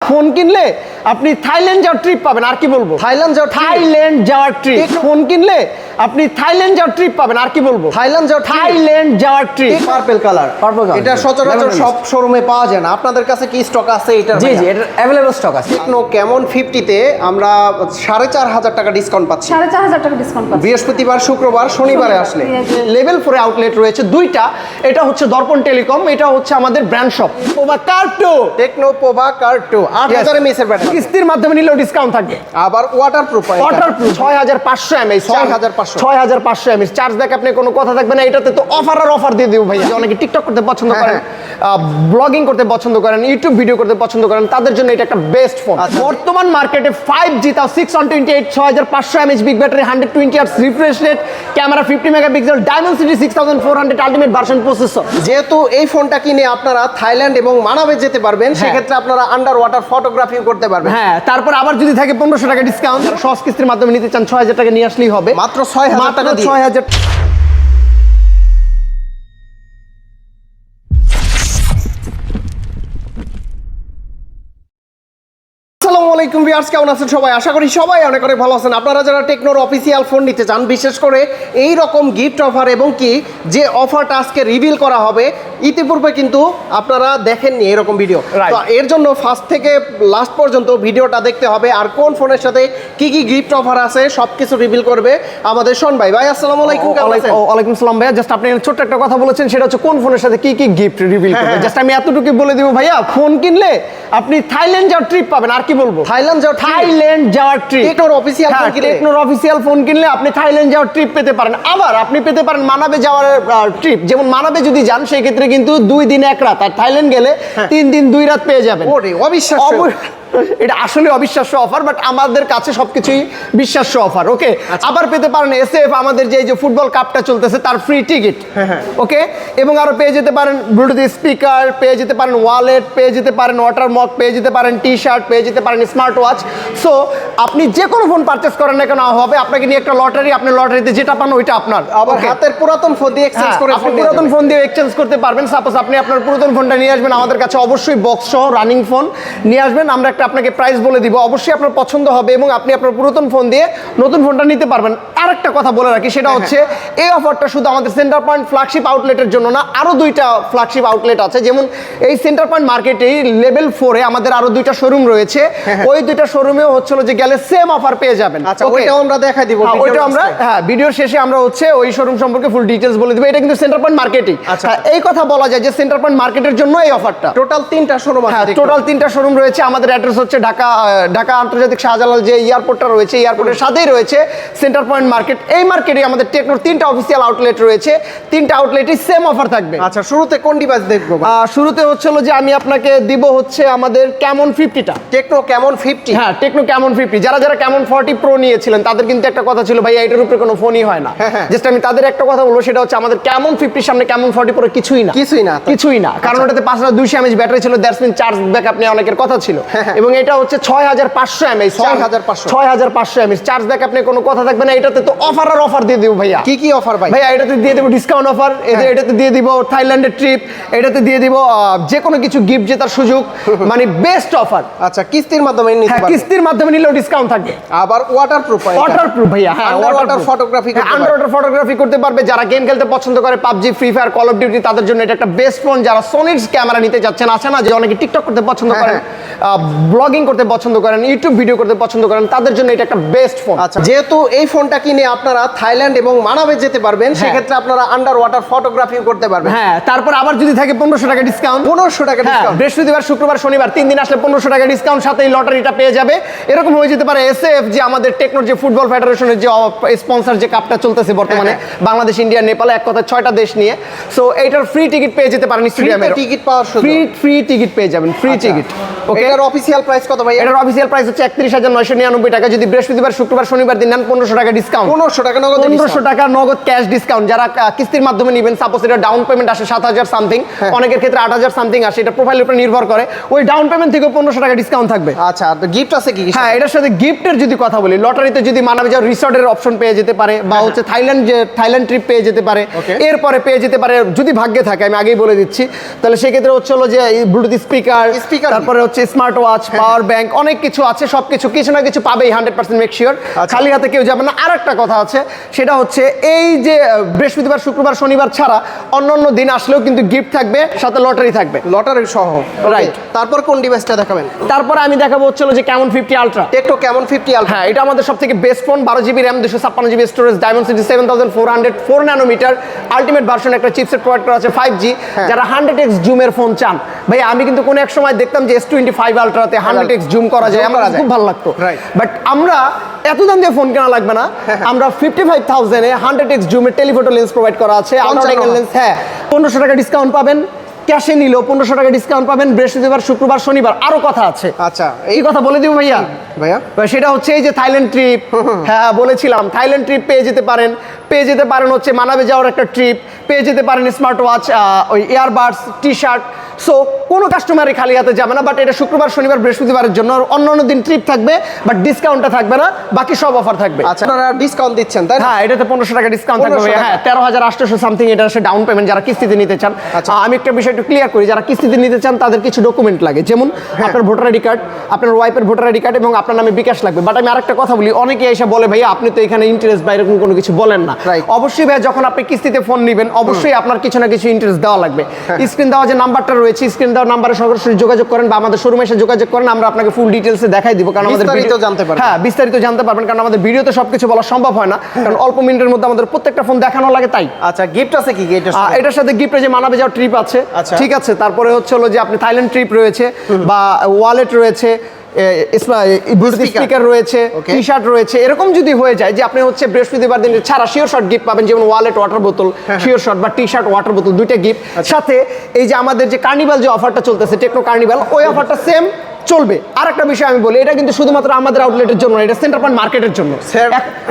Phone কিনলে আপনি Thailand যাওয়ার ট্রিপ পাবেন। আর কি বলবো, থাইল্যান্ড যাওয়ার ট্রিপ। ফোন কিনলে আপনি থাইল্যান্ড যাওয়ার ট্রিপ পাবেন। আর কি বলবো, থাইল্যান্ড যাওয়ার ট্রিপ। পার্পল কালার এটা সচরাচর সব শোরুমে পাওয়া যায় না, আপনাদের কাছে কি স্টক আছে? এটা জি জি, এটা अवेलेबल স্টক আছে। টেকনো ক্যামন 50 তে আমরা 4500 টাকা ডিসকাউন্ট পাচ্ছি। 4500 টাকা ডিসকাউন্ট পাচ্ছি বৃহস্পতিবার, শুক্রবার, শনিবারে আসলে। লেভেল 4 আউটলেট রয়েছে দুইটা। এটা হচ্ছে দর্পণ টেলিকম, এটা হচ্ছে আমাদের ব্র্যান্ড শপ। পোভা কার্টো, টেকনো পোভা কার্টো 8000 এমএএইচ এর ব্যাটারি, কিস্তির মাধ্যমে নিলেও ডিসকাউন্ট থাকবে। আবার waterproof 6500 mAh, 6500 mAh charge back. আপনি কোনো কথা থাকবে না, এটাতে তো অফার দিয়ে দেব ভাইয়া। অনেকে টিকটক করতে পছন্দ করেন, ব্লগিং করতে পছন্দ করেন, ইউটিউব ভিডিও করতে পছন্দ করেন, তাদের জন্য এটা একটা বেস্ট ফোন। বর্তমান মার্কেটে 5G তাও 628 6500 mAh big battery, 120 hertz refresh rate, camera 50 megapixel, Dimensity 6400 ultimate version processor. যেহেতু এই ফোনটা কিনে আপনারা থাইল্যান্ড এবং মানাবে যেতে পারবেন, সেক্ষেত্রে আপনারা আন্ডার ওয়াটার ফটোগ্রাফি করতে পারবেন। হ্যাঁ, তারপর আবার যদি থাকে 1500 টাকা ডিসকাউন্ট, সহজ কিস্তির মাধ্যমে নিতে চান 6000 টাকা নিয়ে আসলেই হবে। মাত্র 6000 টাকা দিয়ে। 6000। আসসালামু আলাইকুম ভিউয়ার্স, কেমন আছেন সবাই? আশা করি সবাই অনেক অনেক ভালো আছেন। আপনারা যারা টেকনোর অফিসিয়াল ফোন নিতে চান, বিশেষ করে এই রকম গিফট অফার এবং কি যে অফারটা আজকে রিভিল করা হবে, ইতিপূর্বে কিন্তু আপনারা দেখেননি এরকম ভিডিও। তো এর জন্য ফার্স্ট থেকে লাস্ট পর্যন্ত ভিডিওটা দেখতে হবে। আর কোন ফোনের সাথে কি কি গিফট অফার আছে সবকিছু রিভিল করবে আমাদের শোন ভাই। ভাই আসসালামু আলাইকুম, কেমন আছেন? ওয়ালাইকুম আসসালাম ভাইয়া। জাস্ট আপনি ছোট্ট একটা কথা বলেছেন, সেটা হচ্ছে কোন ফোনের সাথে কি কি গিফট রিভিল করবে। জাস্ট আমি এতটুকু বলে দিব ভাইয়া, ফোন কিনলে আপনি থাইল্যান্ড যাওয়ার ট্রিপ পাবেন। আর কি বলবো, থাইল্যান্ড যাওয়ার ট্রিপ। টেকনোর অফিসিয়াল ফোন কিনলে, টেকনোর অফিসিয়াল ফোন কিনলে আপনি থাইল্যান্ড যাওয়ার ট্রিপ পেতে পারেন। আবার আপনি পেতে পারেন মানাবে যাওয়ার ট্রিপ। যেমন মানাবে যদি যান, সেই ক্ষেত্রে কিন্তু 2 দিন 1 রাত, আর থাইল্যান্ড গেলে 3 দিন 2 রাত পেয়ে যাবেন। ওরে অবিশ্বাস্য! এটা আসলে অবিশ্বাস্য অফার, বাট আমাদের কাছে সবকিছুই বিশ্বাস্য অফার। ওকে, আবার পেতে পারেন এসএফ, আমাদের যে ফুটবল কাপটা চলতেছে তার ফ্রি টিকিট। ওকে, এবং আরো পেয়ে যেতে পারেন ব্লুটুথ স্পিকার, পেয়ে যেতে পারেন ওয়ালেট, পেয়ে যেতে পারেন ওয়াটার মগ, পেয়ে যেতে পারেন টি শার্ট, পেয়ে যেতে পারেন স্মার্ট ওয়াচ। সো আপনি যে কোনো ফোন পারচেস করেন না কেন, হবে আপনাকে নিয়ে একটা লটারি, আপনি লটারিতে যেটা পান ওইটা আপনার। আবার হাতের পুরাতন ফোন দিয়ে এক্সচেঞ্জ করে, আপনি পুরাতন ফোন দিয়ে এক্সচেঞ্জ করতে পারবেন। সাপোজ আপনি আপনার পুরাতন ফোনটা নিয়ে আসবেন আমাদের কাছে, অবশ্যই বক্স সহ রানিং ফোন নিয়ে আসবেন। আমরা আপনাকে প্রাইস বলে দিব, অবশ্যই আপনার পছন্দ হবে এবং আপনি আপনার পুরাতন ফোন দিয়ে নতুন ফোনটা নিতে পারবেন। আরেকটা কথা বলে রাখি, সেটা হচ্ছে এই অফারটা শুধু আমাদের সেন্টার পয়েন্ট ফ্ল্যাগশিপ আউটলেটের জন্য না, আরো 2টা ফ্ল্যাগশিপ আউটলেট আছে। যেমন এই সেন্টার পয়েন্ট মার্কেটেই লেভেল 4-এ আমাদের আরো 2টা শোরুম রয়েছে। ওই 2টা শোরুমেও হচ্ছিল যে গেলে সেম অফার পেয়ে যাবেন। আচ্ছা, ওইটাও আমরা দেখাই দিব। ওইটা আমরা ভিডিওর শেষে আমরা হচ্ছে ওই শোরুম সম্পর্কে ফুল ডিটেইলস বলে দিব। এটা কিন্তু সেন্টার পয়েন্ট মার্কেটই। এই কথা বলা যায় যে সেন্টার পয়েন্ট মার্কেটের জন্য এই অফারটা। টোটাল 3টা শোরুম আছে। টোটাল 3টা শোরুম রয়েছে। আমাদের অ্যাড্রেস হচ্ছে ঢাকা আন্তর্জাতিক শাহজালাল যে এয়ারপোর্টটা রয়েছে, এয়ারপোর্টের সাথেই রয়েছে সেন্টার পয়েন্ট মার্কেট। এই মার্কেটে আমাদের টেকনোর 3টা অফিসিয়াল আউটলেট রয়েছে। 3টা আউটলেটই সেম অফার থাকবে। আচ্ছা, শুরুতে কোন ডিভাইস দেখবো? শুরুতে হচ্ছিল যে আমি আপনাকে দিব হচ্ছে আমাদের ক্যামন 50টা, টেকনো ক্যামন 50। হ্যাঁ, টেকনো ক্যামন 50। যারা ক্যামন 40 প্রো নিয়েছিলেন তাদের কিন্তু একটা কথা ছিল, ভাই এটার উপরে কোনো ফোনই হয় না। জাস্ট আমি তাদের একটা কথা বলবো, সেটা হচ্ছে আমাদের ক্যামন 50 সামনে ক্যামন 40 প্রো কিছুই না। কারণ ওটাতে 5200 এমএএইচ ব্যাটারি ছিল, দ্যাটস মিন চার্জ ব্যাকআপ নিয়ে অনেকের কথা ছিল। এবং এটা হচ্ছে 6500 এমএএইচ, 6500 এমএএইচ চার্জ ব্যাকআপ নিয়ে কোনো কথা থাকবে না। এটাতে তো অফার দিয়ে দেব ভাইয়া। কি কি অফার ভাই? ভাইয়া এটাতে দিয়ে দেব ডিসকাউন্ট অফার, এটাতে দিয়ে দিব থাইল্যান্ডের ট্রিপ, এটাতে দিয়ে দিব যে কোনো কিছু গিফট জেতার সুযোগ, মানে বেস্ট অফার। আচ্ছা, কিস্তির মাধ্যমে নিতে পারবেন। কিস্তির মাধ্যমে নিলেও ডিসকাউন্ট থাকবে। আবার ওয়াটারপ্রুফ ভাইয়া। হ্যাঁ, ওয়াটার ফটোগ্রাফি করতে পারবে। যারা গেম খেলতে পছন্দ করে, PUBG, free fire, call of duty, তাদের জন্য এটা একটা বেস্ট ফোন। যারা সোনির ক্যামেরা নিতে যাচ্ছেন, আছে না যে অনেকে টিকটক করতে পছন্দ করেন, ব্লগিং করতে পছন্দ করেন, ইউটিউব ভিডিও করতে পছন্দ করেন, তাদের জন্য এটা একটা বেস্ট ফোন। আচ্ছা, যেহেতু এই ফোনটা কিনে আপনারা থাইল্যান্ড এবং মানাবে যেতে পারবেন, সেক্ষেত্রে আপনারা আন্ডার ওয়াটার ফটোগ্রাফি করতে পারবেন। হ্যাঁ, তারপর আবার যদি থাকে 1500 টাকা ডিসকাউন্ট। 1500 টাকা ডিসকাউন্ট। বৃহস্পতিবার, শুক্রবার, শনিবার 3 দিন আসলে 1500 টাকা ডিসকাউন্ট, সাথে এই লটারিটা পেয়ে যাবে। এরকম হয়ে যেতে পারে এসএফ, যে আমাদের টেকনোর যে ফুটবল ফেডারেশনের যে স্পন্সর যে কাপটা চলতেছে বর্তমানে বাংলাদেশ, ইন্ডিয়া, নেপাল, এক কথা 6টা দেশ নিয়ে। সো এইটার ফ্রি টিকিট পেয়ে যেতে পারেন স্টেডিয়ামে। টিকিট পাওয়ার সুযোগ, ফ্রি টিকিট পেয়ে যাবেন, ফ্রি টিকিট। ওকে, এটার অফিসিয়াল প্রাইস কত ভাই? এটার অফিসিয়াল প্রাইস হচ্ছে 31,999 টাকা। যদি বৃহস্পতিবার, শুক্রবার, শনিবার দিন নেন 1500 টাকা ডিসকাউন্ট। 1500 টাকা নগদ, 1500 টাকা নগদ ক্যাশ ডিসকাউন্ট। যারা কিস্তির মাধ্যমে নেবেন, সাপোজ এটা ডাউন পেমেন্ট আসে 7000 সামথিং, অনেকের ক্ষেত্রে 8000 সামথিং আসে, এটা প্রোফাইলের উপর নির্ভর করে। ওই ডাউন পেমেন্ট থেকে 1500 টাকা ডিসকাউন্ট থাকবে। আচ্ছা, তো গিফট আছে কি? হ্যাঁ, এটার সাথে গিফটের যদি কথা বলি, লটারিতে যদি মানাবে যাওয়ার রিসর্টের অপশন পেয়ে যেতে পারে, বা হচ্ছে থাইল্যান্ড ট্রিপ পেয়ে যেতে পারে। এরপরে পেয়ে যেতে পারে যদি ভাগ্যে থাকে থাকে, আমি আগেই বলে দিচ্ছি। তাহলে সেক্ষেত্রে হচ্ছে হলো যে ব্লুটুথ স্পিকার, তারপরে হচ্ছে স্মার্ট ওয়াচ, পাওয়ার ব্যাংক, অনেক কিছু আছে। সবকিছু কিছু না কিছু পাবেই 100% মেক শিওর। খালি হাতে কেউ যাবে না। আর একটা কথা আছে, সেটা হচ্ছে এই যে বৃহস্পতিবার, শুক্রবার, শনিবার ছাড়া অন্যান্য দিন আসলেও কিন্তু গিফট থাকবে, সাথে লটারি থাকবে, লটারি সহ। রাইট। তারপর কোন ডিভাইসটা দেখাবেন? তারপরে আমি দেখাবো হচ্ছে হলো যে Camon 50 ultra. Tecno Camon 50 ultra. হ্যাঁ, এটা আমাদের সবথেকে best phone. 12 GB RAM, 256 GB storage, Dimensity 7400, 4 nanometer ultimate version একটা চিপসেট প্রোভাইড করা আছে 5G। যারা 100x জুমের ফোন চান, ভাই আমি কিন্তু কোনো এক সময় দেখতাম যে S25 আলট্রাতে 100x জুম করা যায়, আমার খুব ভালো লাগতো। বাট আমরা এত দাম দিয়ে ফোন কেনা লাগবে না, আমরা 55,000 এ 100x জুমের টেলিফোটো লেন্স প্রোভাইড করা আছে, আলট্রা অ্যাঙ্গেল লেন্স। হ্যাঁ, 1500 টাকা ডিসকাউন্ট পাবেন, ক্যাশে নিলেও 1500 টাকা ডিসকাউন্ট পাবেন বৃহস্পতিবার, শুক্রবার, শনিবার। আরো কথা আছে। আচ্ছা, এই কথা বলে দিব ভাইয়া। ভাইয়া সেটা হচ্ছে এই যে থাইল্যান্ড ট্রিপ, হ্যাঁ বলেছিলাম থাইল্যান্ড ট্রিপ পেয়ে যেতে পারেন, পেয়ে যেতে পারেন হচ্ছে মানাবে যাওয়ার একটা ট্রিপ, পেয়ে যেতে পারেন স্মার্ট ওয়াচ, ওই ইয়ারবাডস, টি শার্ট। সো কোনো কাস্টমারই খালি হাতে যাবে না। বাট এটা শুক্রবার, শনিবার, বৃহস্পতিবারের জন্য। অন্য দিন ট্রিপ থাকবে, বাট ডিসকাউন্টটা থাকবে না, বাকি সব অফার থাকবে। আচ্ছা, আপনারা ডিসকাউন্ট দিচ্ছেন তাই না? হ্যাঁ, এটাতে 1500 টাকা ডিসকাউন্ট থাকবে। হ্যাঁ, 13,800 সামথিং এটা হচ্ছে ডাউন পেমেন্ট যারা কিস্তিতে নিতে চান। আমি একটা বিষয় একটু ক্লিয়ার করি, যারা কিস্তিতে নিতে চান তাদের কিছু ডকুমেন্ট লাগে, যেমন আপনার ভোটার আইডি কার্ড, আপনার ওয়াইফের ভোটার আইডি কার্ড এবং আপনার নামে বিকাশ লাগবে। বাট আমি আরেকটা কথা বলি, অনেকে এসে বলে ভাইয়া আপনি তো এখানে ইন্টারেস্ট বা এরকম কোনো কিছু বলেন না। অবশ্যই ভাইয়া, যখন আপনি কিস্তিতে ফোন নেবেন অবশ্যই আপনার কিছু না কিছু ইন্টারেস্ট দেওয়া লাগবে। স্ক্রিন দেওয়া যে নাম্বারটা রয়েছে, স্ক্রিন দেওয়া নাম্বারে সরাসরি যোগাযোগ করেন বা আমাদের শোরুমে এসে যোগাযোগ করেন, আমরা আপনাকে ফুল ডিটেইলসে দেখাই দিব। কারণ আমাদের বিস্তারিত জানতে পারবেন। হ্যাঁ, বিস্তারিত জানতে পারবেন, কারণ আমাদের ভিডিওতে সবকিছু বলা সম্ভব হয় না, কারণ অল্প মিনিটের মধ্যে আমাদের প্রত্যেকটা ফোন দেখানো লাগে। তাই আচ্ছা, গিফট আছে কি? এটার সাথে গিফটে যে মানাবে যাওয়ার ট্রিপ আছে, ঠিক আছে। তারপরে হচ্ছে হলো যে আপনি থাইল্যান্ড ট্রিপ রয়েছে, বা ওয়ালেট রয়েছে, ব্লুটুথ স্পিকার রয়েছে, টি শার্ট রয়েছে। এরকম যদি হয়ে যায় যে আপনি হচ্ছে বৃহস্পতিবার দিন ছাড়া শিওর শট গিফট পাবেন, যেমন ওয়ালেট, ওয়াটার বোতল, শিওর শট বা টি শার্ট, ওয়াটার বোতল, দুইটা গিফট। সাথে এই যে আমাদের যে কার্নিভাল যে অফারটা চলতেছে, টেকনো কার্নিভাল, ওই অফারটা সেম চলবে। আর একটা বিষয় আমি বলি, এটা কিন্তু শুধুমাত্র আমাদের আউটলেটের জন্য, এটা সেন্টার পয়েন্ট মার্কেটের জন্য।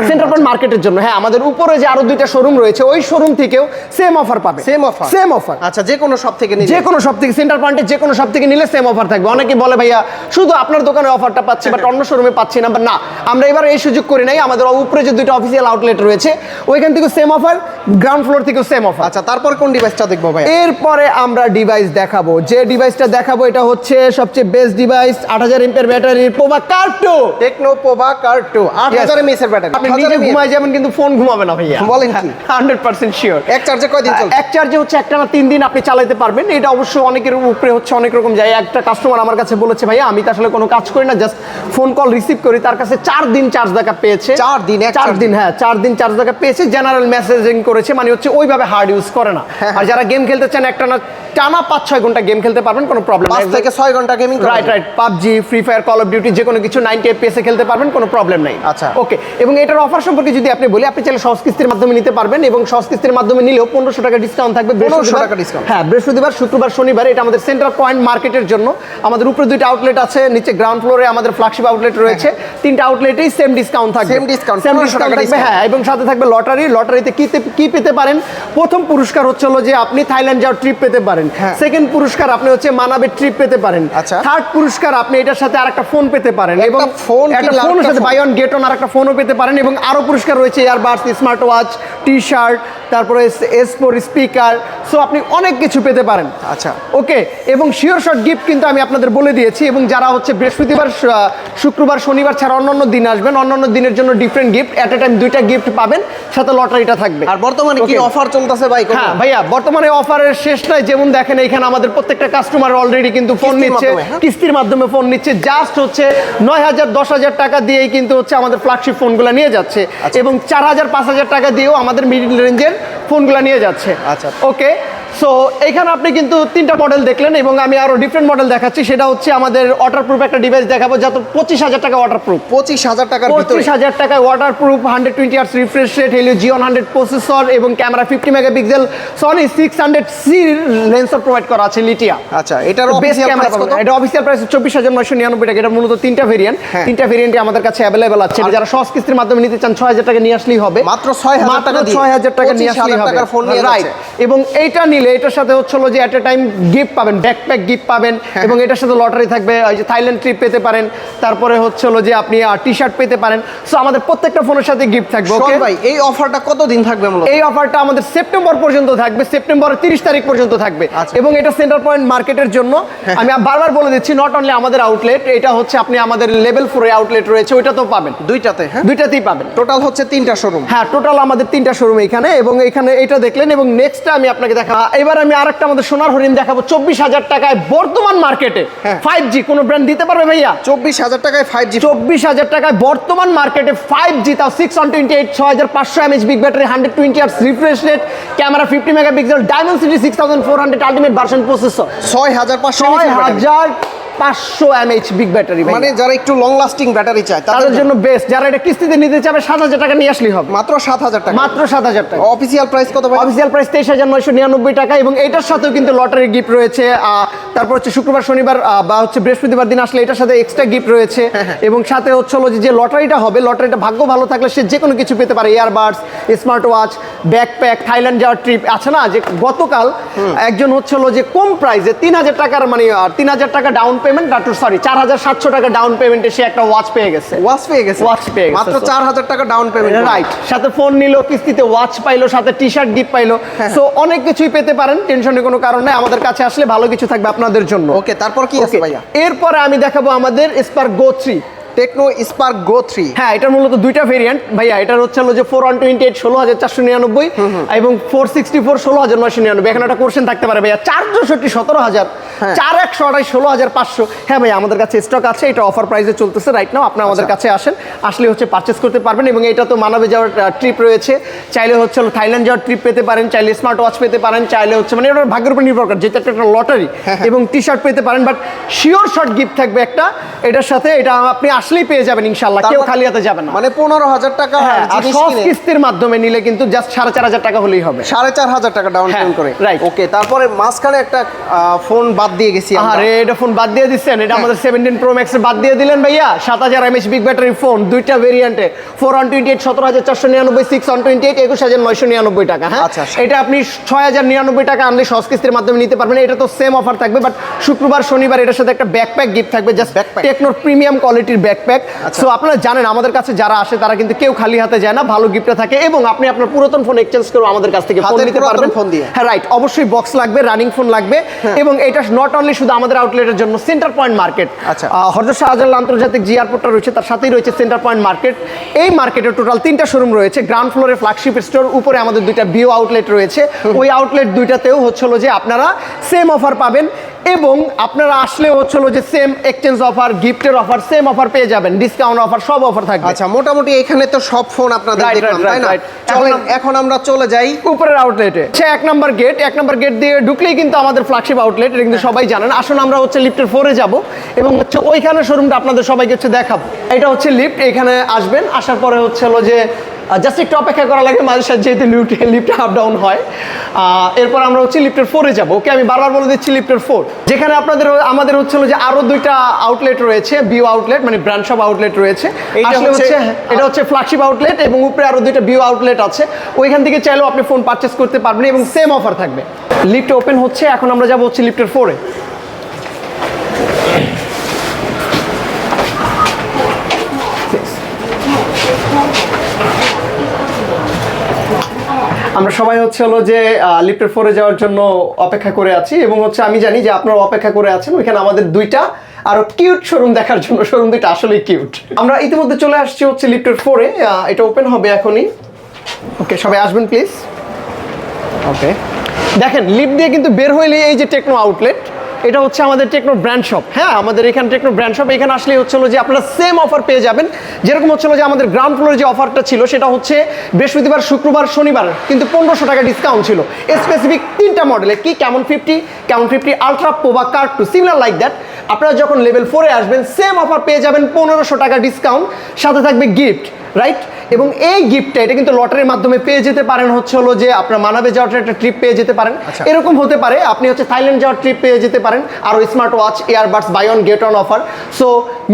সেন্টার পয়েন্ট মার্কেটের জন্য, হ্যাঁ, আমাদের উপরে যে আরো দুইটা শোরুম রয়েছে, ওই শোরুম থেকেও সেম অফার পাবে। Same offer. আচ্ছা, যে কোনো সব থেকে নিলে, যে কোনো সব থেকে, সেন্টার পয়েন্টে যে কোনো সব থেকে নিলে সেম অফার থাকবে। অনেকে বলে ভাইয়া শুধু আপনার দোকানে অফারটা পাচ্ছি, বাট অন্য শোরুমে পাচ্ছি না। না, আমরা এবার এই সুযোগ করি নাই। আমাদের উপরে যে দুইটা অফিসিয়াল আউটলেট রয়েছে, ওইখান থেকেও সেম অফার, গ্রাউন্ড ফ্লোর থেকেও সেম অফার। আচ্ছা, তারপর কোন ডিভাইসটা দেখবো ভাই? এরপরে আমরা ডিভাইস দেখাবো। যে ডিভাইসটা দেখাবো এটা হচ্ছে সবচেয়ে বেস্ট ডিভাইস, 8000 এমপিআর ব্যাটারির পোভা কার 2। টেকনো পোভা কার 2, 8000 mAh এর ব্যাটারি। আপনি নিজে ঘুমায় যাবেন কিন্তু ফোন ঘুমাবে না ভাইয়া। বলেন কি? 100% শিওর। এক চার্জে কয়দিন চলবে? এক চার্জে হচ্ছে একটানা 3 দিন আপনি চালাতে পারবেন। এটা অবশ্য অনেকের উপরে হচ্ছে অনেক রকম যায়। একটা কাস্টমার আমার কাছে বলেছে ভাইয়া আমি তো আসলে কোনো কাজ করি না, জাস্ট ফোন কল রিসিভ করি, তার কাছে 4 দিন চার্জ ব্যাকআপ পেয়েছে। 4 দিন? 4 দিন, হ্যাঁ 4 দিন চার্জ ব্যাকআপ পেয়েছে। জেনারেল মেসেজিং করেছে, মানে হচ্ছে ওইভাবে হার্ড ইউজ করে না। আর যারা গেম খেলতে চান একটানা টানা 5-6 ঘন্টা গেম খেলতে পারবেন, কোনো প্রবলেম নেই। 5 থেকে 6 ঘন্টা গেমিং করা যায়। Right, PUBG, free fire, call of duty যে কোনো কিছু 90 FPS এ খেলতে পারবেন, কোনো প্রবলেম নাই। আচ্ছা, ওকে। এবং এটার অফার সম্পর্কে যদি আপনি বলি, আপনি চাইলে সহজ কিস্তির মাধ্যমে নিতে পারবেন, এবং সহজ কিস্তির মাধ্যমে নিলেও 1500 টাকা ডিসকাউন্ট থাকবে। 1500 টাকা ডিসকাউন্ট? হ্যাঁ, বৃহস্পতিবার, শুক্রবার, শনিবার। এটা আমাদের সেন্টার পয়েন্ট মার্কেটের জন্য। আমাদের উপরে দুইটা আউটলেট আছে, নিচে গ্রাউন্ড ফ্লোরে আমাদের ফ্ল্যাগশিপ আউটলেট রয়েছে। 3টা আউটলেটেই সেম ডিসকাউন্ট থাকবে। সেম ডিসকাউন্ট থাকবে, হ্যাঁ। এবং সাথে থাকবে লটারি। লটারিতে কি পেতে পারেন? প্রথম পুরস্কার হচ্ছে হলো যে আপনি থাইল্যান্ড যাওয়ার ট্রিপ পেতে পারেন। সেকেন্ড পুরস্কার আপনি হচ্ছে মানাবের ট্রিপ পেতে পারেন। থার্ড পুরস্কার আপনি এটার সাথে আরেকটা ফোন পেতে পারেন, এবং একটা ফোনের সাথে বাই ওয়ান গেট ওয়ান আরেকটা ফোনও পেতে পারেন। এবং আরো পুরস্কার রয়েছে earbuds, smart watch, T shirt, তারপরে S4 স্পিকার। সো আপনি অনেক কিছু পেতে পারেন। আচ্ছা, ওকে। এবং শিওর শট গিফট কিন্তু আমি আপনাদের বলে দিয়েছি। এবং যারা হচ্ছে বৃহস্পতিবার, শুক্রবার, শনিবার ছাড়া অন্যান্য দিন আসবেন, অন্যান্য দিনের জন্য ডিফারেন্ট গিফট, এট এ টাইম 2টা গিফট পাবেন, সাথে লটারিটা থাকবে। আর বর্তমানে কি অফার চলতেছে ভাই? হ্যাঁ ভাইয়া, বর্তমানে অফারের শেষ নাই। যেমন দেখেন এখানে আমাদের প্রত্যেকটা কাস্টমার অলরেডি কিন্তু ফোন নিচ্ছে, কিস্তির মাধ্যমে ফোন নিচ্ছে। জাস্ট হচ্ছে 9000, 10,000 টাকা দিয়েই কিন্তু হচ্ছে আমাদের ফ্ল্যাগশিপ ফোনগুলো নিয়ে যাচ্ছে, এবং 4000, 5000 টাকা দিয়েও আমাদের মিডল রেঞ্জের ফোনগুলো নিয়ে যাচ্ছে। আচ্ছা, ওকে। সো এখানে আপনি কিন্তু 3টা মডেল দেখলেন, এবং আমি আরো ডিফারেন্ট মডেল দেখাচ্ছি। সেটা হচ্ছে আমাদের ওয়াটারপ্রুফ একটা ডিভাইস দেখাবো, যত 25,000 টাকা ওয়াটারপ্রুফ। 25,000 টাকার ভিতরে? 25,000 টাকায় waterproof, 120 Hz refresh rate, Helio G100 processor, এবং ক্যামেরা 50 মেগাপিক্সেল, Sony 600C লেন্সর প্রোভাইড করা আছে লিথিয়া। আচ্ছা, এটার অফিশিয়াল প্রাইস কত? এটা অফিশিয়াল প্রাইস 24,999 টাকা। এটা মূলত 3টা ভেরিয়েন্ট, 3টা ভেরিয়েন্টে আমাদের কাছে अवेलेबल আছে। যারা সহজ কিস্তির মাধ্যমে নিতে চান 6,000 টাকা নিয়ে আসলেই হবে। মাত্র 6,000 টাকা দিয়ে 6,000 টাকা নিয়ে আসলেই হবে। টাকার ফোন নিয়ে রাইট। এবং এইটা নিলে নিলে এটার সাথে হচ্ছে হলো যে এট এ টাইম গিফট পাবেন, ব্যাকপ্যাক গিফট পাবেন এবং এটার সাথে লটারি থাকবে, ওই যে থাইল্যান্ড ট্রিপ পেতে পারেন, তারপরে হচ্ছে হলো যে আপনি টি শার্ট পেতে পারেন। সো আমাদের প্রত্যেকটা ফোনের সাথে গিফট থাকবে। ওকে ভাই, এই অফারটা কতদিন থাকবে মূলত? এই অফারটা আমাদের সেপ্টেম্বর পর্যন্ত থাকবে, সেপ্টেম্বরের 30 তারিখ পর্যন্ত থাকবে। এবং এটা সেন্টার পয়েন্ট মার্কেটের জন্য। আমি বারবার বলে দিচ্ছি, নট অনলি আমাদের আউটলেট, এটা হচ্ছে আপনি আমাদের লেভেল 4 এ আউটলেট রয়েছে, ওইটাতেও পাবেন, দুইটাতে? হ্যাঁ, দুইটাতেই পাবেন। টোটাল হচ্ছে 3টা শোরুম। হ্যাঁ, টোটাল আমাদের 3টা শোরুম এখানে, এবং এখানে এটা দেখলেন। এবং নেক্সটটা আমি আপনাকে দেখাবো, এবার আমি আরেকটা আমাদের সোনার হরিণ দেখাবো 24,000 টাকায় বর্তমান মার্কেটে 5G কোন ব্র্যান্ড দিতে পারবে ভাইয়া? 24,000 টাকায় 5G? 24,000 টাকায় বর্তমান মার্কেটে 5G, তাও 628 6500 mAh big battery, 120 Hz refresh rate, camera 50 megapixel, Dimensity 6400 ultimate version processor, 6500 mAh big battery. মানে যারা একটু লং লাস্টিং ব্যাটারি চায় তাদের জন্য বেস্ট। যারা এটা কিস্তিতে নিতে চাবে 7,000 টাকা নিয়ে আসলেই হবে। মাত্র 7,000 টাকা? মাত্র 7,000 টাকা। অফিসিয়াল প্রাইস কত ভাই? অফিসিয়াল প্রাইস 23,999 টাকা, এবং এটার সাথেও কিন্তু লটারি গিফট রয়েছে। তারপর হচ্ছে শুক্রবার শনিবার বা হচ্ছে বৃহস্পতিবার দিন আসলে এটার সাথে এক্সট্রা গিফট রয়েছে। এবং সাথে হচ্ছে হলো যে লটারিটা হবে, লটারিটা ভাগ্য ভালো থাকলে সে যে কোনো কিছু পেতে পারে, earbuds, smart watch, backpack, Thailand যাওয়ার ট্রিপ আছে না, যে গতকাল একজন হচ্ছে হলো যে কম প্রাইসে 3,000 টাকার মানে 3,000 টাকা ডাউন পেমেন্ট, সরি 4,700 টাকা ডাউন পেমেন্টে সে একটা ওয়াচ পেয়ে গেছে। ওয়াচ পেয়ে গেছে? ওয়াচ পেয়ে গেছে মাত্র 4,000 টাকা ডাউন পেমেন্ট, রাইট। সাথে ফোন নিল, কিস্তিতে ওয়াচ পাইলো, সাথে টি শার্ট গিফট পাইলো। সো অনেক কিছুই পেতে পারেন, টেনশনের কোনো কারণ নাই। আমাদের কাছে আসলে ভালো কিছু থাকবে আপনাদের জন্য। ওকে, তারপর কি আছে ভাইয়া? এরপরে আমি দেখাবো আমাদের স্পার্ক গো 3, টেকনো স্পার্ক গো 3। হ্যাঁ, এটার মূলত দুইটা ভেরিয়েন্ট ভাইয়া। এটার হচ্ছে হলো যে 4128 16,499 এবং 464 16,999। এখানে একটা কোশ্চেন থাকতে পারে ভাইয়া, 464 17,000, 4128 16,500। হ্যাঁ ভাইয়া, আমাদের কাছে স্টক আছে, এটা অফার প্রাইসে চলতেছে রাইট নাও। আপনি আমাদের কাছে আসেন, আসলে হচ্ছে পারচেস করতে পারবেন। এবং এটা তো মানবে যাওয়ার ট্রিপ রয়েছে, চাইলে হচ্ছে হলো থাইল্যান্ড যাওয়ার ট্রিপ পেতে পারেন, চাইলে স্মার্ট ওয়াচ পেতে পারেন, চাইলে হচ্ছে মানে এটা ভাগ্যের উপর নির্ভর করে, যেটা একটা লটারি। এবং টি শার্ট পেতে পারেন, বাট শিওর শর্ট গিফট থাকবে একটা এটার সাথে, এটা আপনি আসলেই পেয়ে যাবেন ইনশাআল্লাহ, কেউ খালি হাতে যাবে না। মানে 15,000 টাকা আর সব কিস্তির মাধ্যমে নিলে কিন্তু জাস্ট 4,500 টাকা হলেই হবে। 4,500 টাকা ডাউন পেমেন্ট করে, রাইট। ওকে, তারপরে মাঝখানে একটা ফোন বাদ দিয়ে গেছি। আরে এটা ফোন বাদ দিয়ে দিচ্ছেন, এটা আমাদের 17 প্রো ম্যাক্স বাদ দিয়ে দিলেন ভাইয়া। 7,000 mAh বিগ ব্যাটারি ফোন, দুইটা ভেরিয়েন্টে, 4128 17,499, 628 21,999 টাকা। হ্যাঁ, এটা আপনি 6,099 টাকা আনলে সহজ কিস্তির মাধ্যমে নিতে পারবেন। এটা তো সেম অফার থাকবে, বাট শুক্রবার শনিবার এটার সাথে একটা ব্যাকপ্যাক গিফট থাকবে, জাস্ট টেকনোর প্রিমিয়াম কোয়ালিটির ব্যাকপ্যাক। সো আপনারা জানেন আমাদের কাছে যারা আসে তারা কিন্তু কেউ খালি হাতে যায় না, ভালো গিফটে থাকে। এবং আপনি আপনার পুরাতন ফোন এক্সচেঞ্জ করে আমাদের কাছ থেকে ফোন নিতে পারবেন। হ্যাঁ, রাইট। অবশ্যই বক্স লাগবে, রানিং ফোন লাগবে। এবং এটা নট অনলি শুধু আমাদের আউটলেটের জন্য, centre point market, Hazrat Shahjalal আন্তর্জাতিক জি এয়ারপোর্টটা রয়েছে, তার সাথেই রয়েছে সেন্টার পয়েন্ট মার্কেট। এই মার্কেটে টোটাল 3টা শোরুম রয়েছে। গ্রাউন্ড ফ্লোরে ফ্ল্যাগশিপ স্টোর, উপরে আমাদের 2টা বিও আউটলেট রয়েছে। ওই আউটলেট দুইটাতেও হচ্ছে হলো যে আপনারা সেম অফার পাবেন, এবং আপনারা আসলে হচ্ছে হলো যে সেম এক্সচেঞ্জ অফার, গিফটের অফার, সেম অফার পেয়ে যাবেন, ডিসকাউন্ট অফার, সব অফার থাকবে। আচ্ছা, মোটামুটি এখানে তো সব ফোন আপনাদের দেখলাম, তাই না? এখন আমরা চলে যাই উপরের আউটলেটে। সে 1 নাম্বার গেট, 1 নাম্বার গেট দিয়ে ঢুকলেই কিন্তু আমাদের ফ্ল্যাগশিপ আউটলেট, এটা কিন্তু সবাই জানেন। আসুন আমরা হচ্ছে লিফটের 4 এ যাব, এবং হচ্ছে ওইখানে শোরুমটা আপনাদের সবাইকে হচ্ছে দেখাবো। এটা হচ্ছে লিফট, এখানে আসবেন, আসার পরে হচ্ছে হলো যে জাস্ট একটু অপেক্ষা করা লাগে মাঝে সাথে, যেহেতু লিফটে আপ ডাউন হয়। এরপর আমরা হচ্ছে লিফটের 4 এ যাবো। ওকে, আমি বারবার বলে দিচ্ছি লিফটের 4, যেখানে আমাদের হচ্ছে হলো যে আরো 2টা আউটলেট রয়েছে, বিও আউটলেট মানে ব্র্যান্ড শপ আউটলেট রয়েছে। এটা হচ্ছে ফ্ল্যাগশিপ আউটলেট, এবং উপরে আরো 2টা বিও আউটলেট আছে। ওইখান থেকে চাইলেও আপনি ফোন পারচেস করতে পারবেন, এবং সেম অফার থাকবে। লিফট ওপেন হচ্ছে, এখন আমরা যাবো হচ্ছে লিফটের 4 এ। আমরা সবাই হচ্ছে হলো যে লিফটের 4 এ যাওয়ার জন্য অপেক্ষা করে আছি, এবং হচ্ছে আমি জানি যে আপনারা অপেক্ষা করে আছেন। ওইখানে আমাদের 2টা আরো কিউট শোরুম দেখার জন্য, শোরুম 2টা আসলেই কিউট। আমরা ইতিমধ্যে চলে আসছি হচ্ছে লিফটের 4 এ, এটা ওপেন হবে এখনই। ওকে, সবাই আসবেন প্লিজ। ওকে, দেখেন লিফট দিয়ে কিন্তু বের হইলে এই যে টেকনো আউটলেট, এটা হচ্ছে আমাদের টেকনো ব্র্যান্ড শপ। হ্যাঁ, আমাদের এখানে টেকনো ব্র্যান্ড শপ। এখানে আসলে হচ্ছে হলো যে আপনারা সেম অফার পেয়ে যাবেন, যেরকম হচ্ছে হলো যে আমাদের গ্রাউন্ড ফ্লোরে যে অফারটা ছিল, সেটা হচ্ছে বৃহস্পতিবার শুক্রবার শনিবার কিন্তু 1500 টাকা ডিসকাউন্ট ছিল স্পেসিফিক 3টা মডেলে। কি কেমন 50 আলট্রা প্রো বা কার 2, সিমিলার লাইক দ্যাট। আপনারা যখন লেভেল 4 এ আসবেন, সেম অফার পেয়ে যাবেন 1500 টাকা ডিসকাউন্ট, সাথে থাকবে গিফট। রাইট। এবং এই গিফটটা এটা কিন্তু লটারির মাধ্যমে পেয়ে যেতে পারেন, হচ্ছে হলো যে আপনার মানাবে যাওয়ার একটা ট্রিপ পেয়ে যেতে পারেন। এরকম হতে পারে আপনি হচ্ছে থাইল্যান্ড যাওয়ার ট্রিপ পেয়ে যেতে পারেন, আর smart watch, earbuds, buy on get on offer. So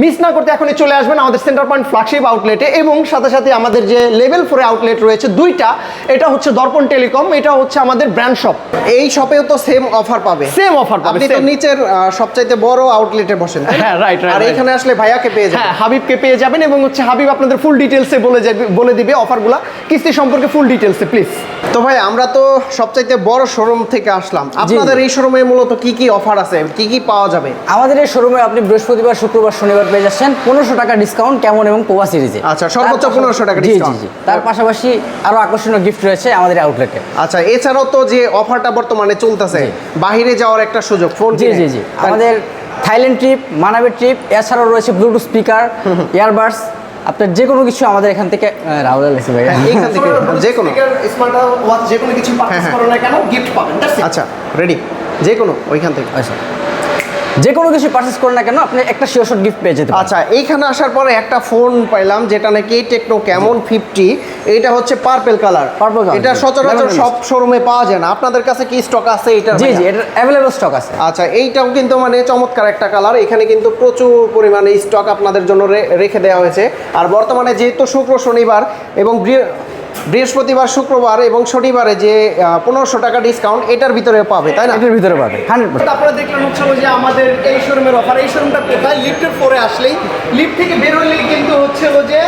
miss না করতে এখনই চলে আসবেন আমাদের সেন্টার পয়েন্ট ফ্ল্যাগশিপ আউটলেটে। এবং সাথে সাথে আমাদের যে লেভেল 4 আউটলেট রয়েছে দুইটা, এটা হচ্ছে দর্পণ টেলিকম, এটা হচ্ছে আমাদের ব্র্যান্ড শপ। এই শপেও তো সেম অফার পাবে। সেম অফার পাবে। আপনি তো নিচের সবচাইতে বড় আউটলেটে বসেন, তাই না? হ্যাঁ, রাইট। আর এখানে আসলে ভাইয়াকে পেয়ে যাবেন। হ্যাঁ, হাবিবকে পেয়ে যাবেন এবং হচ্ছে হাবিব আপনাদের ফুল ডিটেলসে বলে দিবে অফারগুলো, কিস্তি সম্পর্কে ফুল ডিটেলসে প্লিজ। তো ভাই আমরা তো সবচাইতে বড় শোরুম থেকে আসলাম, আপনাদের এই শোরুমে মূলত কি কি অফার আছে, কি কি পাওয়া যাবে? আমাদের এই শোরুমে আপনি বৃহস্পতিবার, শুক্রবার, শনিবার পেয়ে যাচ্ছেন 1500 টাকা ডিসকাউন্ট কেমন এবং পোয়া সিরিজে। আচ্ছা, সর্বোচ্চ 1500 টাকা ডিসকাউন্ট। জি। তার পাশাপাশি আরো আকর্ষণীয় গিফট রয়েছে আমাদের আউটলেটে। আচ্ছা, এছাড়াও তো যে অফারটা বর্তমানে চলতেছে, বাইরে যাওয়ার একটা সুযোগ ফোন। জি। আমাদের থাইল্যান্ড ট্রিপ, মানাবে ট্রিপ, এছাড়াও রয়েছে ব্লুটুথ স্পিকার, ইয়ারবাডস, আপনার যে কোনো কিছু আমাদের এখান থেকে রাহুল আলেসি ভাই এখান থেকে যে কোনো স্মার্ট ওয়াচ যে কোনো কিছু পারচেজ করেন না কেন গিফট পাবেন। আচ্ছা, রেডি, যে কোনো ওইখান থেকে। আচ্ছা, যে কোনো কিছু পারচেজ করেন না কেন আপনি একটা শিওর গিফট পেয়ে যেতে পারেন। আচ্ছা, এইখানে আসার পরে একটা ফোন পাইলাম যেটা নাকি টেকনো ক্যামন 50, এটা হচ্ছে পার্পল কালার। এটা সচরাচর সব শোরুমে পাওয়া যায় না, আপনাদের কাছে কি স্টক আছে এটা? জি, এটা অ্যাভেলেবল স্টক আছে। আচ্ছা, এইটাও কিন্তু মানে চমৎকার একটা কালার, এখানে কিন্তু প্রচুর পরিমাণে স্টক আপনাদের জন্য রেখে দেওয়া হয়েছে। আর বর্তমানে যেহেতু শুক্র, শনিবার এবং বৃহস্পতিবার, শুক্রবার এবং শনিবারে যে 1500 টাকা ডিসকাউন্ট এটার ভিতরে পাবে, তাই না? এটার ভিতরে পাবে 100%। আপনারা দেখলেন হচ্ছে যে আমাদের এই শোরুমের অফার। এই শোরুমটা কোথায়? লিফটের 4-এ আসলেই, লিফট থেকে বের হলেই কিন্তু হচ্ছে যে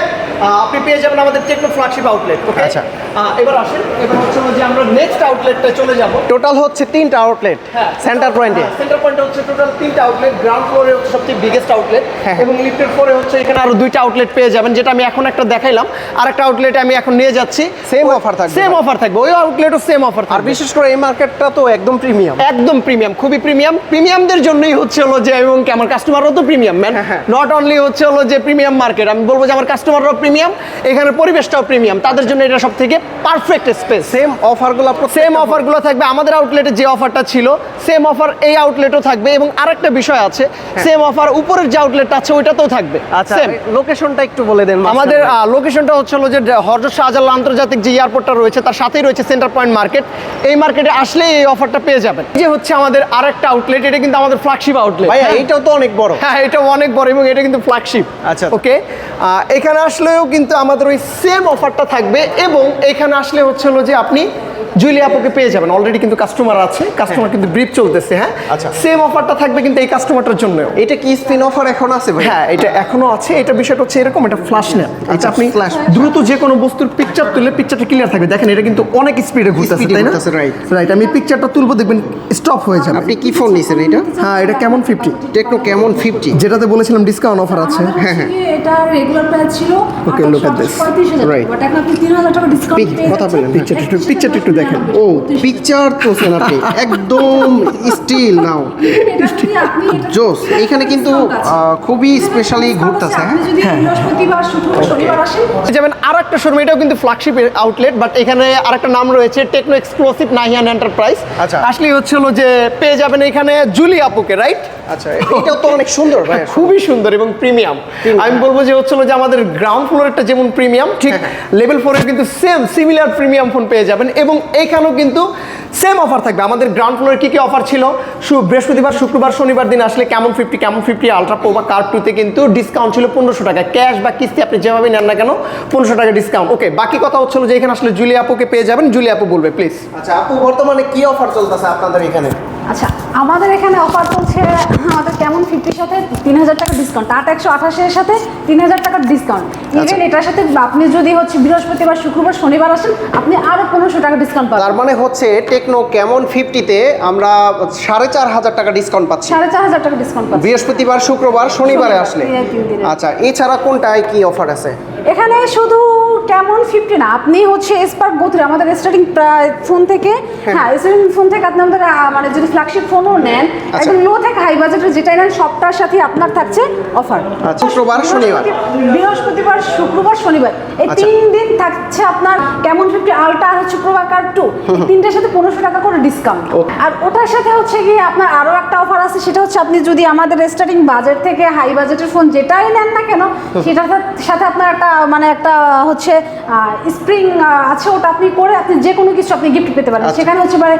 আপনি পেয়ে যাবেন আমাদের টেকনো ফ্ল্যাগশিপ আউটলেট। ওকে, আচ্ছা। এবার আসেন, এবার হচ্ছে যে আমরা নেক্সট আউটলেটে চলে যাব। টোটাল হচ্ছে 3টা আউটলেট সেন্টার পয়েন্টে। সেন্টার পয়েন্টে হচ্ছে টোটাল 3টা আউটলেট, গ্রাউন্ড ফ্লোরে হচ্ছে সবচেয়ে বিগেস্ট আউটলেট এবং লিফটের 4-এ হচ্ছে এখানে আরো 2টা আউটলেট পেয়ে যাবেন, যেটা আমি এখন একটা দেখাইলাম। আরেকটা আউটলেটে আমি এখন নিয়ে যাচ্ছি, সেম অফার থাকবে। সেম অফার থাকবে, ওই আউটলেটও সেম অফার আর থাকবে। বিশেষ করে এই মার্কেটটা তো একদম প্রিমিয়াম, একদম প্রিমিয়াম, খুবই প্রিমিয়াম। প্রিমিয়ামদের জন্যই হচ্ছে হলো যে, এবং কি আমার কাস্টমারও তো প্রিমিয়াম ম্যান, নট অনলি হচ্ছে হলো যে প্রিমিয়াম মার্কেট, আমি বলবো যে আমার কাস্টমাররাও প্রিমিয়াম, এখানে পরিবেশটাও প্রিমিয়াম, তাদের জন্য এটা সব থেকে পারফেক্ট স্পেস। সেম অফারগুলো থাকবে আমাদের আউটলেটে, যে অফারটা ছিল সেম অফার এই আউটলেটও থাকবে। এবং আরেকটা বিষয় আছে, সেম অফার উপরের যে আউটলেটটা আছে ওইটাতেও থাকবে। আচ্ছা, লোকেশনটা একটু বলে দেন। আমাদের লোকেশনটা হচ্ছে হলো যে হযরত শাহজালাল আন্তর্জাতিক যে এয়ারপোর্টটা রয়েছে তার সাথেই রয়েছে সেন্টার পয়েন্ট মার্কেট। এই মার্কেটে আসলে এই অফারটা পেয়ে যাবেন। এই যে হচ্ছে আমাদের আরেকটা আউটলেট, এটা কিন্তু আমাদের ফ্ল্যাগশিপ আউটলেট। ভাই এইটাও তো অনেক বড়। হ্যাঁ, এটা অনেক বড় এবং এটা কিন্তু ফ্ল্যাগশিপ। আচ্ছা, ওকে, এখানে আসলেও কিন্তু আমাদের ওই সেম অফারটা থাকবে। এবং এখানে আসলে হচ্ছে হলো যে আপনি জুয়েলি আপুকে পেয়ে যাবেন। অলরেডি কিন্তু কাস্টমার আছে, কাস্টমার কিন্তু ব্রিফ চলতেছে। হ্যাঁ, আচ্ছা, সেম অফারটা থাকবে কিন্তু এই কাস্টমারটার জন্য। এটা কি স্পিন অফার এখন আছে ভাই? হ্যাঁ, এটা এখনো আছে। এটা বিষয়টা হচ্ছে এরকম, এটা ফ্ল্যাশ নেন। আচ্ছা, আপনি দ্রুত যে কোনো বস্তুর পিকচার তুললে পিকচারটা ক্লিয়ার থাকবে। দেখেন এটা কিন্তু অনেক স্পিডে ঘুরতেছে, তাই না? রাইট, আমি পিকচারটা তুলবো, দেখবেন স্টপ হয়ে যাবে। আপনি কি ফোন নিছেন এটা? হ্যাঁ, এটা কেমন 50, টেকনো কেমন 50, যেটাতে বলেছিলাম ডিসকাউন্ট অফার আছে। হ্যাঁ, এটা রেগুলার প্রাইস ছিল Okay, look at this. 35,000, Right. But এখন আপনি 3,000 টাকা ডিসকাউন্ট পেয়ে কথা বলেন, পিকচারটা একটু দেখেন। ও পিকচার তোছেন আপনি একদম স্টিল নাও জোস। এইখানে কিন্তু খুবই স্পেশালি ঘুরতেছে। আপনি যদি বৃহস্পতিবার, শুক্রবার, শনিবার আসেন যেমন আর একটা শোরুম, এটাও কিন্তু ফ্ল্যাগশিপ আউটলেট, বাট এখানে আরেকটা নাম রয়েছে টেকনো এক্সক্লুসিভ নাহিয়ান এন্টারপ্রাইজ। আচ্ছা, আসলে হচ্ছে হলো যে পেয়ে যাবেন এখানে জুলি আপুকে, রাইট? আচ্ছা, এটাও তো অনেক সুন্দর ভাই, খুবই সুন্দর এবং প্রিমিয়াম। আমি বলবো যে হচ্ছে হলো যে আমাদের গ্রাউন্ড ফ্লোরেরটা যেমন প্রিমিয়াম, ঠিক লেভেল 4-এর কিন্তু সেম সিমিলার প্রিমিয়াম ফোন পেয়ে যাবেন। এবং এখানেও কিন্তু সেম অফার থাকবে। আমাদের গ্রাউন্ড ফ্লোরে কি কি অফার ছিল, বৃহস্পতিবার, শুক্রবার, শনিবার দিন আসলে কেমন 50 আলট্রা প্রো বা কার্ভ 2-তে কিন্তু ডিসকাউন্ট ছিল 1500 টাকা, ক্যাশ বা কিস্তি আপনি যেভাবে নেন না কেন 1500 টাকা ডিসকাউন্ট। ওকে, বাকি কথা হচ্ছিল যে এখানে আসলে জুলি আপুকে পেয়ে যাবেন। জুলি আপু বলবে প্লিজ। আচ্ছা আপু, বর্তমানে কি অফার চলতেছে আপনাদের এখানে? আচ্ছা, আমাদের এখানে অফার চলছে আমাদের কেমন 50 সাথে 3,000 টাকা ডিসকাউন্ট, টাটা 128 এর সাথে 3,000 টাকার ডিসকাউন্ট। ইভেন এটার সাথে আপনি যদি হচ্ছে বৃহস্পতিবার, শুক্রবার, শনিবার আসেন আপনি আরো 1500 টাকা ডিসকাউন্ট পাবেন। তার মানে হচ্ছে টেকনো কেমন 50-তে আমরা 4,500 টাকা ডিসকাউন্ট পাচ্ছি 4,500 টাকা ডিসকাউন্ট পাচ্ছেন বৃহস্পতিবার, শুক্রবার, শনিবারে আসলে। এই 3 দিনে। আচ্ছা, এছাড়া কোনটায় কি অফার আছে? এখানে শুধু কেমন 50 না, আপনি হচ্ছে স্পার্ক গোথরে আমাদের স্টার্টিং ফোন থেকে, হ্যাঁ স্টার্টিং ফোন থেকে আপনি আমাদের মানে যদি ফ্ল্যাগশিপ ফোনও নেন, একদম লো থেকে হাই বাজেটের যেটাই নেন সবটার সাথে আপনার থাকছে অফার। আচ্ছা, শুক্রবার, শনিবার, বৃহস্পতিবার, শুক্রবার, শনিবার এই 3 দিন থাকছে আপনার কেমন 50 আলট্রা আর হচ্ছে প্রো বা কার 2, এই তিনটার সাথে 1500 টাকা করে ডিসকাউন্ট। Okay. আর ওটার সাথে হচ্ছে গিয়ে আপনার আরও একটা অফার আছে, সেটা হচ্ছে আপনি যদি আমাদের স্টার্টিং বাজেট থেকে হাই বাজেটের ফোন যেটাই নেন না কেন, সেটার সাথে আপনার একটা মানে একটা হচ্ছে স্প্রিং আছে, ওটা আপনি করে আপনি যে কোনো কিছু আপনি গিফট পেতে পারেন। আচ্ছা। সেখানে হতে পারে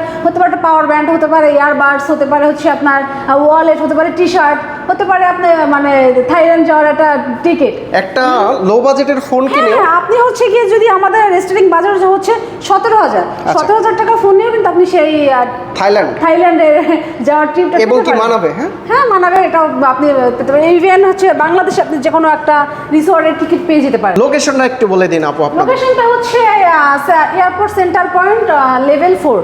একটা পাওয়ার ব্যান্ড, হতে পারে ইয়ারবাডস, হতে পারে হচ্ছে আপনার ওয়ালেট, হতে পারে টি শার্ট, হতে পারে আপনি মানে থাইল্যান্ড যাওয়ার একটা টিকিট। একটা লো বাজেটের ফোন কিনে হ্যাঁ, আপনি হচ্ছে গিয়ে যদি আমাদের স্টার্টিং বাজার হচ্ছে 17,000 টাকা ফোন নিয়েও কিন্তু আপনি সেই থাইল্যান্ডে যাওয়ার ট্রিপটা এবং কি মানাবে? হ্যাঁ মানাবে, এটা আপনি পেতে পারেন। ইভেন হচ্ছে বাংলাদেশে আপনি যে কোনো একটা রিসোর্টের টিকিট পেয়ে যেতে পারেন। লোকেশনটা একটু বলে দিন আপু আপনাদের। লোকেশনটা হচ্ছে এয়ারপোর্ট সেন্টার পয়েন্ট লেভেল 4।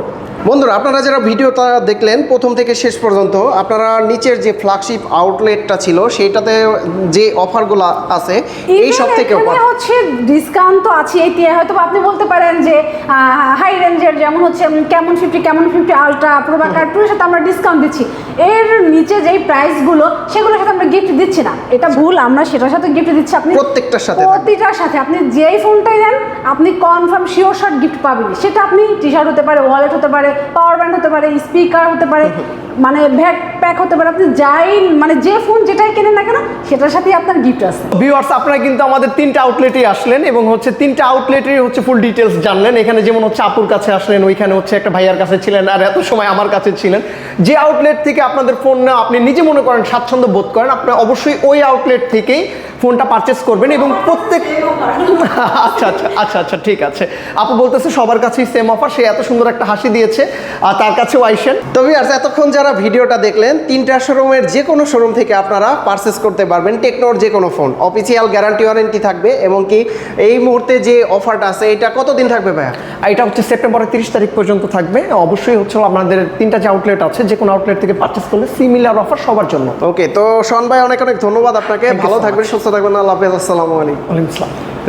বন্ধুরা, আপনারা যারা ভিডিওটা দেখলেন প্রথম থেকে শেষ পর্যন্ত, আপনারা নিচের যে ফ্ল্যাগশিপ আউটলেটটা ছিল সেটাতে যে অফারগুলো আছে এই সব থেকে এখানে হচ্ছে ডিসকাউন্ট তো আছে, এতে হয়তো আপনি বলতে পারেন যে হাই রেঞ্জের যেমন হচ্ছে কেমন 50 আলট্রা প্রো বা কার্টুনের সাথে আমরা ডিসকাউন্ট দিচ্ছি, এর নিচে যেই প্রাইসগুলো সেগুলোর সাথে আমরা গিফট দিচ্ছি না, এটা ভুল, আমরা সেটার সাথে গিফট দিচ্ছি। আপনি প্রত্যেকটার সাথে প্রতিটার সাথে আপনি যেই ফোনটাই নেন আপনি কনফার্ম শিওর শট গিফট পাবেন। সেটা আপনি টি শার্ট হতে পারে, ওয়ালেট হতে পারে, পাওয়ার ব্যান্ড হতে পারে, স্পিকার হতে পারে, মানে ব্যাকপ্যাক হতে পারে, আপনি যাই মানে যে ফোন যেটাই কেনেন না কেন সেটার সাথেই আপনার গিফট আছে। ভিউয়ার্স, আপনারা কিন্তু আমাদের 3টা আউটলেটে আসলেন এবং হচ্ছে 3টা আউটলেটের হচ্ছে ফুল ডিটেলস জানলেন। এখানে যেমন হচ্ছে আপুর কাছে আসলেন, ওইখানে হচ্ছে একটা ভাইয়ার কাছে ছিলেন, আর এত সময় আমার কাছে ছিলেন। যে আউটলেট থেকে আপনাদের ফোন না আপনি নিজে মনে করেন স্বাচ্ছন্দ্য বোধ করেন, আপনি অবশ্যই ওই আউটলেট থেকেই ফোনটা পারচেস করবেন। এবং প্রত্যেক আচ্ছা ঠিক আছে, আপু বলতেছে সবার কাছেই সেম অফার, সে এত সুন্দর একটা হাসি দিয়েছে, আর তার কাছেও আইসেন। তো ভিউয়ার্স, এতক্ষণ যারা ভিডিওটা দেখলেন, 3টা শোরুমের যে কোনো শোরুম থেকে আপনারা পারচেস করতে পারবেন টেকনোর যে কোনো ফোন। অফিসিয়াল গ্যারান্টি ওয়ারেন্টি থাকবে, এবং কি এই মুহূর্তে যে অফারটা আছে এটা কতদিন থাকবে ভাইয়া? এটা হচ্ছে সেপ্টেম্বরের 30 তারিখ পর্যন্ত থাকবে। অবশ্যই হচ্ছে আমাদের 3টা যে আউটলেট আছে, যে কোনো আউটলেট থেকে পারচেস করলে সিমিলার অফার সবার জন্য। ওকে, তো শোন ভাই অনেক অনেক ধন্যবাদ আপনাকে। ভালো থাকবেন, সুস্থ থাকবেন, আল্লাহ হাফেজ, আসসালামু আলাইকুম। ওয়ালাইকুম আসসালাম।